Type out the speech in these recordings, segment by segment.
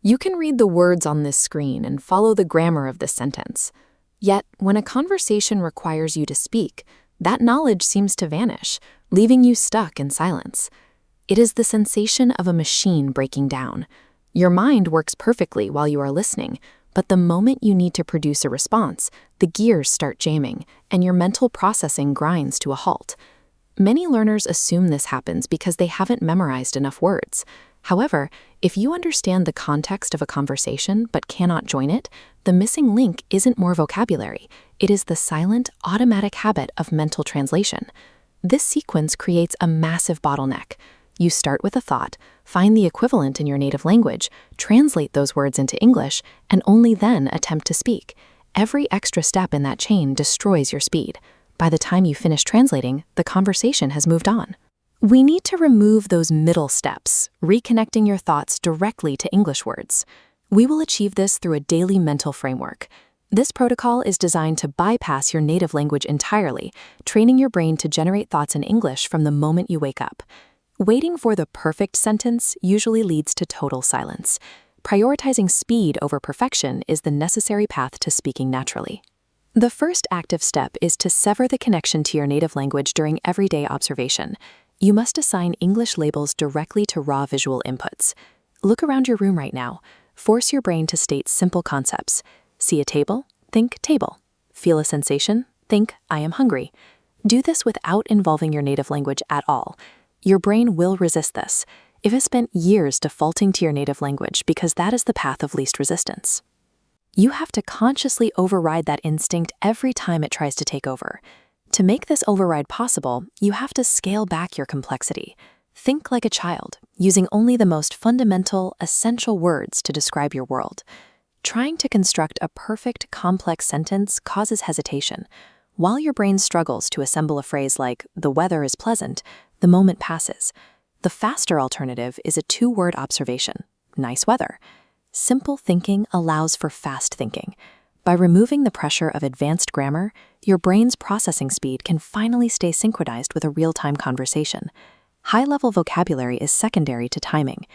You can read the words on this screen and follow the grammar of this sentence. Yet, when a conversation requires you to speak, that knowledge seems to vanish, leaving you stuck in silence. It is the sensation of a machine breaking down. Your mind works perfectly while you are listening, but the moment you need to produce a response, the gears start jamming, and your mental processing grinds to a halt. Many learners assume this happens because they haven't memorized enough words. However, if you understand the context of a conversation but cannot join it, the missing link isn't more vocabulary. It is the silent, automatic habit of mental translation. This sequence creates a massive bottleneck. You start with a thought, find the equivalent in your native language, translate those words into English, and only then attempt to speak. Every extra step in that chain destroys your speed. By the time you finish translating, the conversation has moved on. We need to remove those middle steps, reconnecting your thoughts directly to English words. We will achieve this through a daily mental framework. This protocol is designed to bypass your native language entirely, training your brain to generate thoughts in English from the moment you wake up. Waiting for the perfect sentence usually leads to total silence. Prioritizing speed over perfection is the necessary path to speaking naturally. The first active step is to sever the connection to your native language during everyday observation. You must assign English labels directly to raw visual inputs. Look around your room right now. Force your brain to state simple concepts. See a table? Think table. Feel a sensation? Think I am hungry. Do this without involving your native language at all. Your brain will resist this. It has spent years defaulting to your native language because that is the path of least resistance. You have to consciously override that instinct every time it tries to take over. To make this override possible, you have to scale back your complexity. Think like a child, using only the most fundamental, essential words to describe your world. Trying to construct a perfect, complex sentence causes hesitation. While your brain struggles to assemble a phrase like, "the weather is pleasant," the moment passes. The faster alternative is a two-word observation, "nice weather." Simple thinking allows for fast thinking. By removing the pressure of advanced grammar, your brain's processing speed can finally stay synchronized with a real-time conversation. High-level vocabulary is secondary to timing.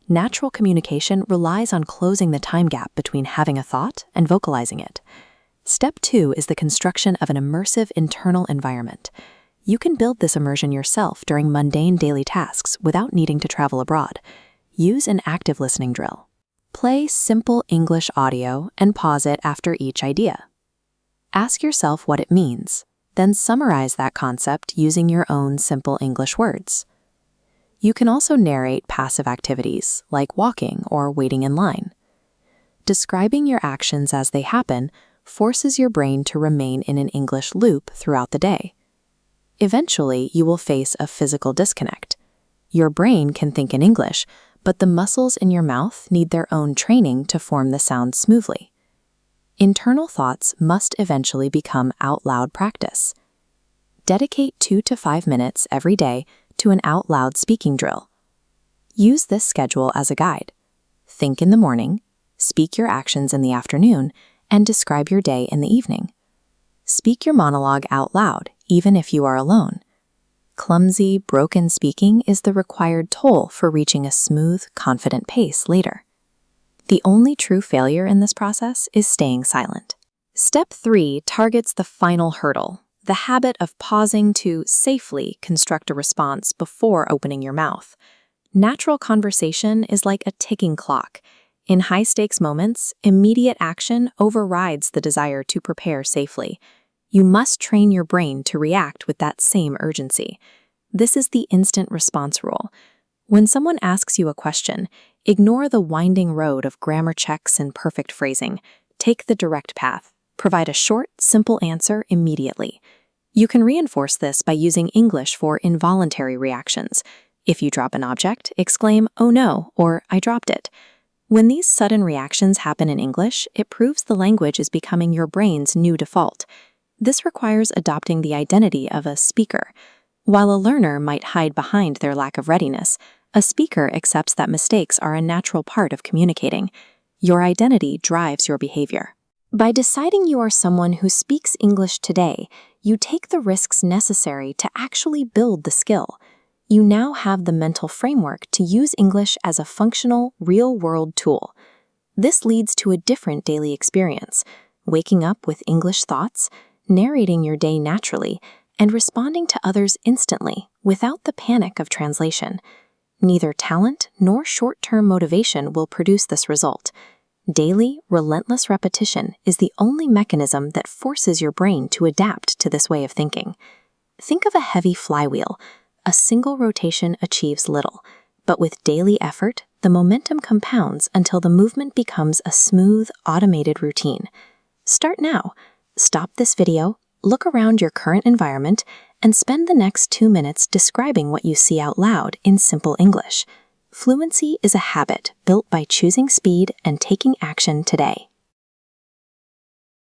Natural communication relies on closing the time gap between having a thought and vocalizing it. Step 2 is the construction of an immersive internal environment. You can build this immersion yourself during mundane daily tasks without needing to travel abroad. Use an active listening drill. Play simple English audio and pause it after each idea. Ask yourself what it means, then summarize that concept using your own simple English words. You can also narrate passive activities like walking or waiting in line. Describing your actions as they happen forces your brain to remain in an English loop throughout the day. Eventually, you will face a physical disconnect. Your brain can think in English, but the muscles in your mouth need their own training to form the sound smoothly. Internal thoughts must eventually become out-loud practice. Dedicate 2 to 5 minutes every day to an out-loud speaking drill. Use this schedule as a guide. Think in the morning, speak your actions in the afternoon, and describe your day in the evening. Speak your monologue out loud, even if you are alone. Clumsy, broken speaking is the required toll for reaching a smooth, confident pace later. The only true failure in this process is staying silent. Step 3 targets the final hurdle, the habit of pausing to safely construct a response before opening your mouth. Natural conversation is like a ticking clock. In high-stakes moments, immediate action overrides the desire to prepare safely. You must train your brain to react with that same urgency. This is the instant response rule. When someone asks you a question, ignore the winding road of grammar checks and perfect phrasing. Take the direct path. Provide a short, simple answer immediately. You can reinforce this by using English for involuntary reactions. If you drop an object, exclaim, "Oh no," or "I dropped it." When these sudden reactions happen in English, it proves the language is becoming your brain's new default. This requires adopting the identity of a speaker. While a learner might hide behind their lack of readiness, a speaker accepts that mistakes are a natural part of communicating. Your identity drives your behavior. By deciding you are someone who speaks English today, you take the risks necessary to actually build the skill. You now have the mental framework to use English as a functional, real-world tool. This leads to a different daily experience, waking up with English thoughts, narrating your day naturally, and responding to others instantly without the panic of translation. Neither talent nor short-term motivation will produce this result. Daily, relentless repetition is the only mechanism that forces your brain to adapt to this way of thinking. Think of a heavy flywheel. A single rotation achieves little, but with daily effort, the momentum compounds until the movement becomes a smooth, automated routine. Start now. Stop this video, look around your current environment, and spend the next 2 minutes describing what you see out loud in simple English. Fluency is a habit built by choosing speed and taking action today.